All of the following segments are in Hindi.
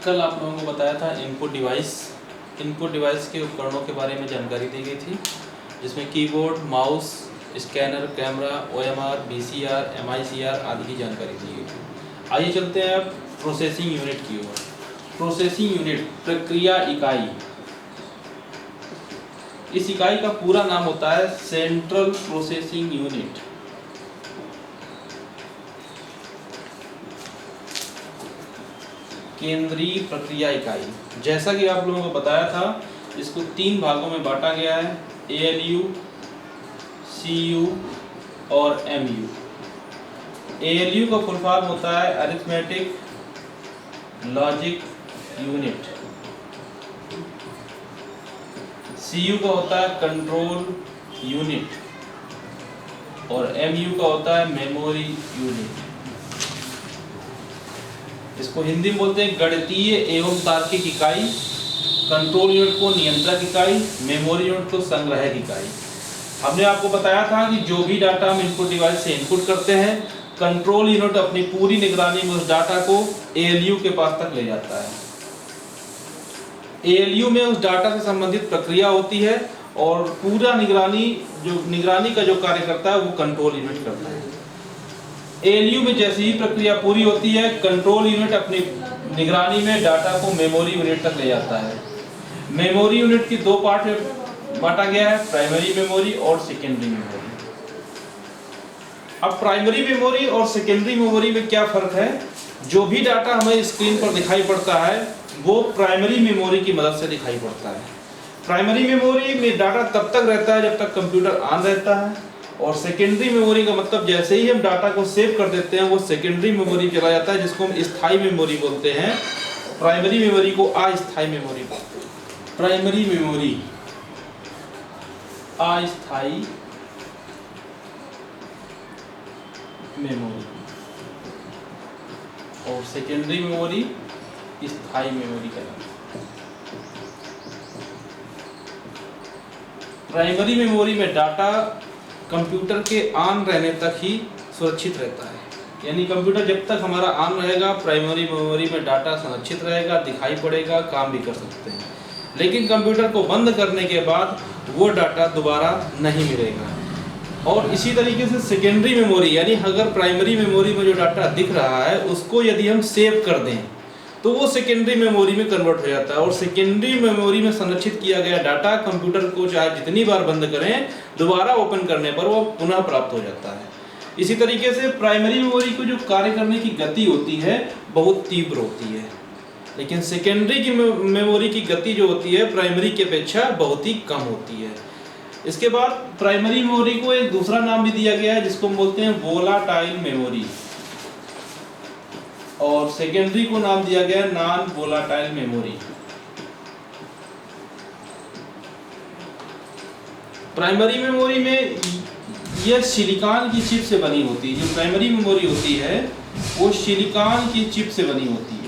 कल आप लोगों को बताया था इनपुट डिवाइस के उपकरणों के बारे में जानकारी दी गई थी, जिसमें keyboard, mouse, scanner, camera, OMR, VCR, MICR आदि की जानकारी दी गई थी। आइए चलते हैं अब प्रोसेसिंग यूनिट की ओर। प्रोसेसिंग यूनिट प्रक्रिया इकाई। इस इकाई का पूरा नाम होता है सेंट्रल प्रोसेसिंग यूनिट। केंद्रीय प्रक्रिया इकाई। जैसा कि आप लोगों को बताया था, इसको 3 भागों में बांटा गया है, ALU, CU और MU। ALU का फुल फॉर्म होता है अरिथमेटिक लॉजिक यूनिट। CU का होता है कंट्रोल यूनिट और MU का होता है मेमोरी यूनिट। इसको हिंदी में बोलते हैं गणितीय एवं तार्किक इकाई। कंट्रोल यूनिट को नियंत्रक इकाई, मेमोरी यूनिट को संग्राहक इकाई। हमने आपको बताया था कि जो भी डाटा हम इनपुट डिवाइस से इनपुट करते हैं, कंट्रोल यूनिट अपनी पूरी निगरानी में उस डाटा को ALU के पास तक ले जाता है। ALU में उस डाटा से संबंधित प्रक्रिया होती है और पूरा निगरानी का जो कार्य करता है वो कंट्रोल यूनिट करता है। ALU में जैसी ही प्रक्रिया पूरी होती है, कंट्रोल यूनिट अपनी निगरानी में डाटा को मेमोरी यूनिट तक ले जाता है। मेमोरी यूनिट की 2 पार्ट में बांटा गया है, प्राइमरी मेमोरी और सेकेंडरी मेमोरी। अब प्राइमरी मेमोरी और सेकेंडरी मेमोरी में क्या फर्क है? जो भी डाटा हमें स्क्रीन पर दिखाई पड़ता है वो प्राइमरी मेमोरी की मदद से दिखाई पड़ता है। प्राइमरी मेमोरी में डाटा तब तक रहता है जब तक कंप्यूटर ऑन रहता है, और सेकेंडरी मेमोरी का मतलब जैसे ही हम डाटा को सेव कर देते हैं वो सेकेंडरी मेमोरी चला जाता है, जिसको हम स्थायी मेमोरी बोलते हैं। प्राइमरी मेमोरी को अस्थायी मेमोरी बोलते हैं। प्राइमरी मेमोरी अस्थायी मेमोरी और सेकेंडरी मेमोरी स्थायी मेमोरी कहलाती है। प्राइमरी मेमोरी में डाटा कंप्यूटर के ऑन रहने तक ही सुरक्षित रहता है, यानी कंप्यूटर जब तक हमारा ऑन रहेगा प्राइमरी मेमोरी में डाटा संरक्षित रहेगा, दिखाई पड़ेगा, काम भी कर सकते हैं। लेकिन कंप्यूटर को बंद करने के बाद वो डाटा दोबारा नहीं मिलेगा। और इसी तरीके से सेकेंडरी मेमोरी, यानी अगर प्राइमरी मेमोरी में जो डाटा दिख रहा है उसको यदि हम सेव कर दें तो वो सेकेंडरी मेमोरी में कन्वर्ट हो जाता है, और सेकेंडरी मेमोरी में संरक्षित किया गया डाटा कंप्यूटर को चाहे जितनी बार बंद करें, दोबारा ओपन करने पर वो पुनः प्राप्त हो जाता है। इसी तरीके से प्राइमरी मेमोरी को जो कार्य करने की गति होती है बहुत तीव्र होती है, लेकिन सेकेंडरी की मेमोरी की गति जो होती है प्राइमरी की अपेक्षा बहुत ही कम होती है। इसके बाद प्राइमरी मेमोरी को एक दूसरा नाम भी दिया गया है जिसको हम बोलते हैं वोलाटाइल मेमोरी, और सेकेंडरी को नाम दिया गया non volatile memory. Primary memory में यह सिलिकॉन की चिप से बनी होती है। जो प्राइमरी मेमोरी होती है वो सिलिकॉन की चिप से बनी होती है,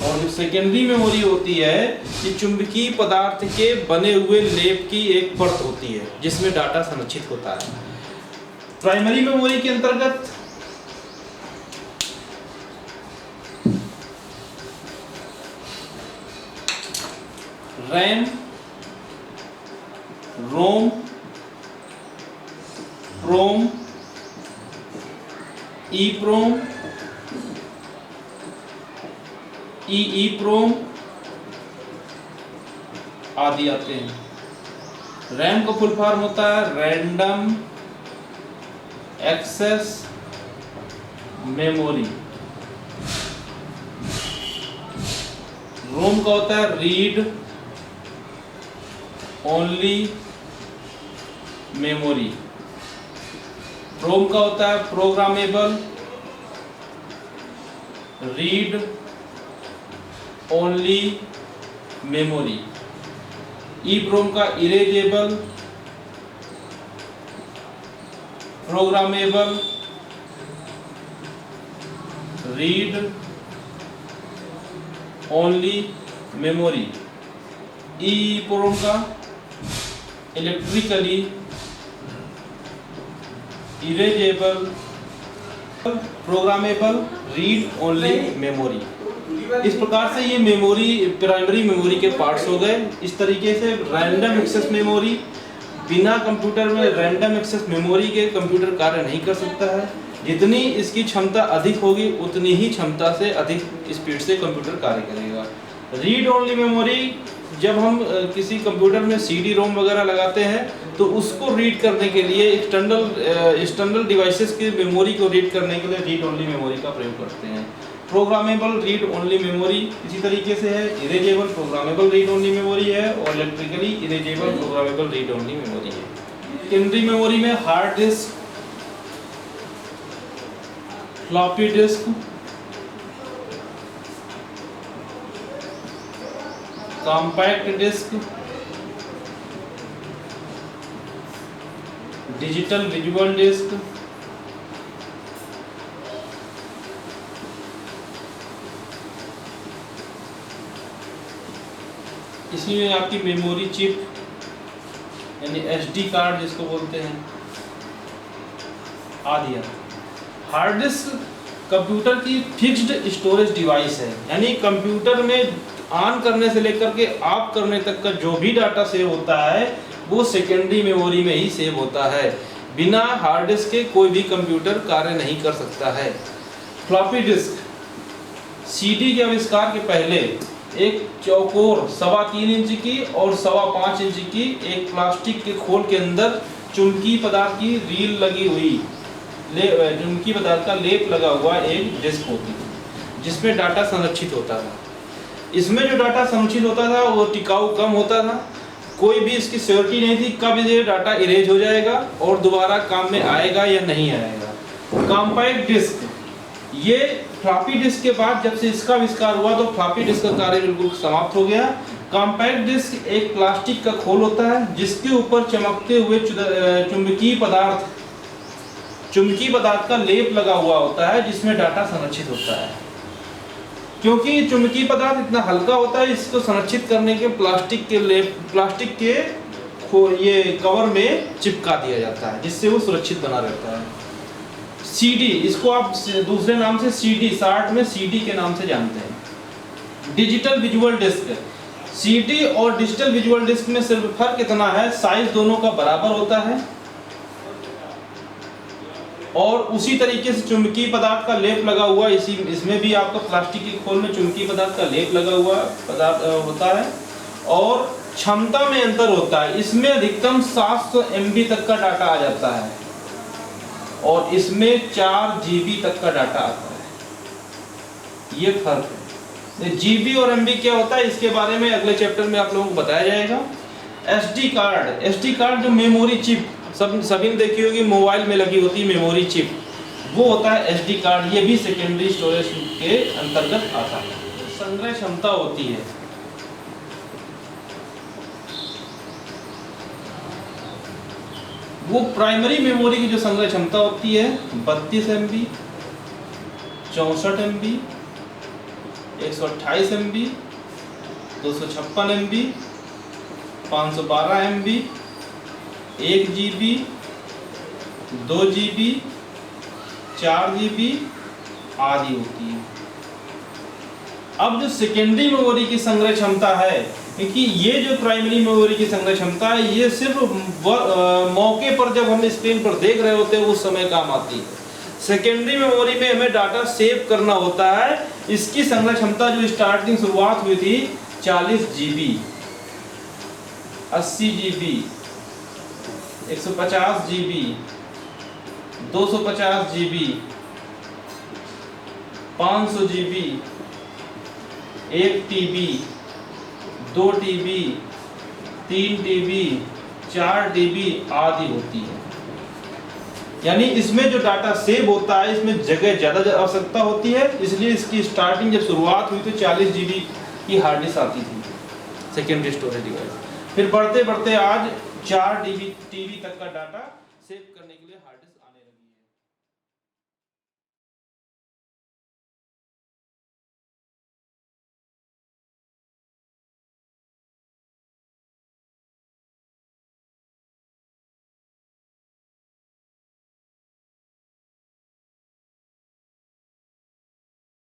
और जो सेकेंडरी मेमोरी होती है ये चुंबकीय पदार्थ के बने हुए लेप की एक परत होती है जिसमें डाटा संरक्षित होता है। प्राइमरी मेमोरी के अंतर्गत रैम, रोम, प्रोम, ईप्रोम, ईईप्रोम आदि आते हैं। रैम का फुल फॉर्म होता है रैंडम एक्सेस मेमोरी। रोम का होता है रीड ओनली मेमोरी। प्रोम का होता है programmable read only memory. EPROM का erasable programmable read only memory. EPROM का electrically erasable programmable read only memory. इस प्रकार से ये मेमोरी प्राइमरी मेमोरी के पार्ट्स हो गए। इस तरीके से रैंडम एक्सेस मेमोरी, बिना कंप्यूटर में रैंडम एक्सेस मेमोरी के कंप्यूटर कार्य नहीं कर सकता है। जितनी इसकी क्षमता अधिक होगी उतनी ही क्षमता से अधिक स्पीड से कंप्यूटर कार्य करेगा। रीड ओनली मेमोरी, जब हम किसी कंप्यूटर में सीडी रोम वगैरह लगाते हैं तो उसको रीड करने के लिए एक्सटर्नल डिवाइसेस की मेमोरी को रीड करने के लिए रीड ओनली मेमोरी का प्रयोग करते हैं। प्रोग्रामेबल रीड ओनली मेमोरी इसी तरीके से है। Erasable programmable read only memory है और electrically erasable programmable read only memory है। सेकेंडरी मेमोरी में hard disk, floppy disk, compact disk, digital visual disk, इसी में आपकी मेमोरी चिप यानी एसडी कार्ड जिसको बोलते हैं आदि। हार्ड डिस्क कंप्यूटर की फिक्स्ड स्टोरेज डिवाइस है, यानी कंप्यूटर में ऑन करने से लेकर के ऑफ करने तक का जो भी डाटा सेव होता है वो सेकेंडरी मेमोरी में ही सेव होता है। बिना हार्ड डिस्क के कोई भी कंप्यूटर कार्य नहीं कर सकता है। फ्लॉपी डिस्क, सीडी के आविष्कार के पहले एक चौकोर 3.25 इंच की और 5.25 इंच की एक प्लास्टिक के खोल के अंदर चुंबकीय पदार्थ की रील लगी हुई, चुंबकीय पदार्थ का लेप लगा हुआ एक डिस्क होती थी जिसमें डाटा संरक्षित होता था। इसमें जो डाटा संरक्षित होता था वो टिकाऊ कम होता था, कोई भी इसकी सिक्योरिटी नहीं थी कब ये डाटा इरेज हो जाएगा और दोबारा काम में आएगा या नहीं आएगा। कॉम्पैक्ट डिस्क, ये फ्लॉपी डिस्क के बाद जब से इसका आविष्कार हुआ तो फ्लॉपी डिस्क का कार्य बिल्कुल समाप्त हो गया। कॉम्पैक्ट डिस्क एक प्लास्टिक का खोल होता है जिसके ऊपर चमकते हुए चुंबकीय पदार्थ का लेप लगा हुआ होता है जिसमें डाटा संरक्षित होता है। क्योंकि चुंबकीय पदार्थ इतना हल्का होता है, इसको संरक्षित करने के प्लास्टिक के ये कवर में चिपका दिया जाता है जिससे वो सुरक्षित बना रहता है। सीडी, इसको आप दूसरे नाम से सीडी, शॉर्ट में सीडी के नाम से जानते हैं। डिजिटल विजुअल डिस्क, सीडी और डिजिटल विजुअल डिस्क में सिर्फ फर्क इतना है, साइज दोनों का बराबर होता है और उसी तरीके से चुंबकीय पदार्थ का लेप लगा हुआ, इसमें भी आपका प्लास्टिक के खोल में चुंबकीय पदार्थ का लेप लगा हुआ पदार्थ होता है और क्षमता में अंतर होता है। इसमें अधिकतम 700 MB तक का डाटा आ जाता है और इसमें 4 GB तक का डाटा आता है। ये फर्क है। GB और MB क्या होता है इसके बारे में अगले चैप्टर में आप लोगों को बताया जाएगा। SD कार्ड जो मेमोरी चिप सभी ने देखी होगी, मोबाइल में लगी होती है मेमोरी चिप, वो होता है SD कार्ड। ये भी सेकेंडरी स्टोरेज के अंतर्गत आता है। संग्रह क्षमता होती है, वो प्राइमरी मेमोरी की जो संग्रह क्षमता होती है 32 MB, 64 MB, 128 MB, 256 MB, 512 MB, 1 GB, 2 GB, 4 GB आदि होती है। अब जो सेकेंडरी मेमोरी की संग्रह क्षमता है, क्योंकि ये जो प्राइमरी मेमोरी की संग्रह क्षमता है ये सिर्फ मौके पर जब हम स्क्रीन पर देख रहे होते हैं उस समय काम आती है। सेकेंडरी मेमोरी में हमें डाटा सेव करना होता है। इसकी संग्रह क्षमता जो स्टार्टिंग शुरुआत हुई थी 40 GB, 80 GB, 150 GB, 250 GB, 500 GB, 1 TB, 2 TB, 3 TB, 4 TB आदि होती है। यानी इसमें जो डाटा सेव होता है इसमें जगह ज़्यादा आवश्यकता होती है, इसलिए इसकी स्टार्टिंग जब शुरुआत हुई तो 40 GB की हार्ड डिस्क आती थी सेकेंडरी स्टोरेज डिवाइस। फिर बढ़ते बढ़ते आज 4 TB तक का डाटा सेव करने के लिए हार्ड डिस्क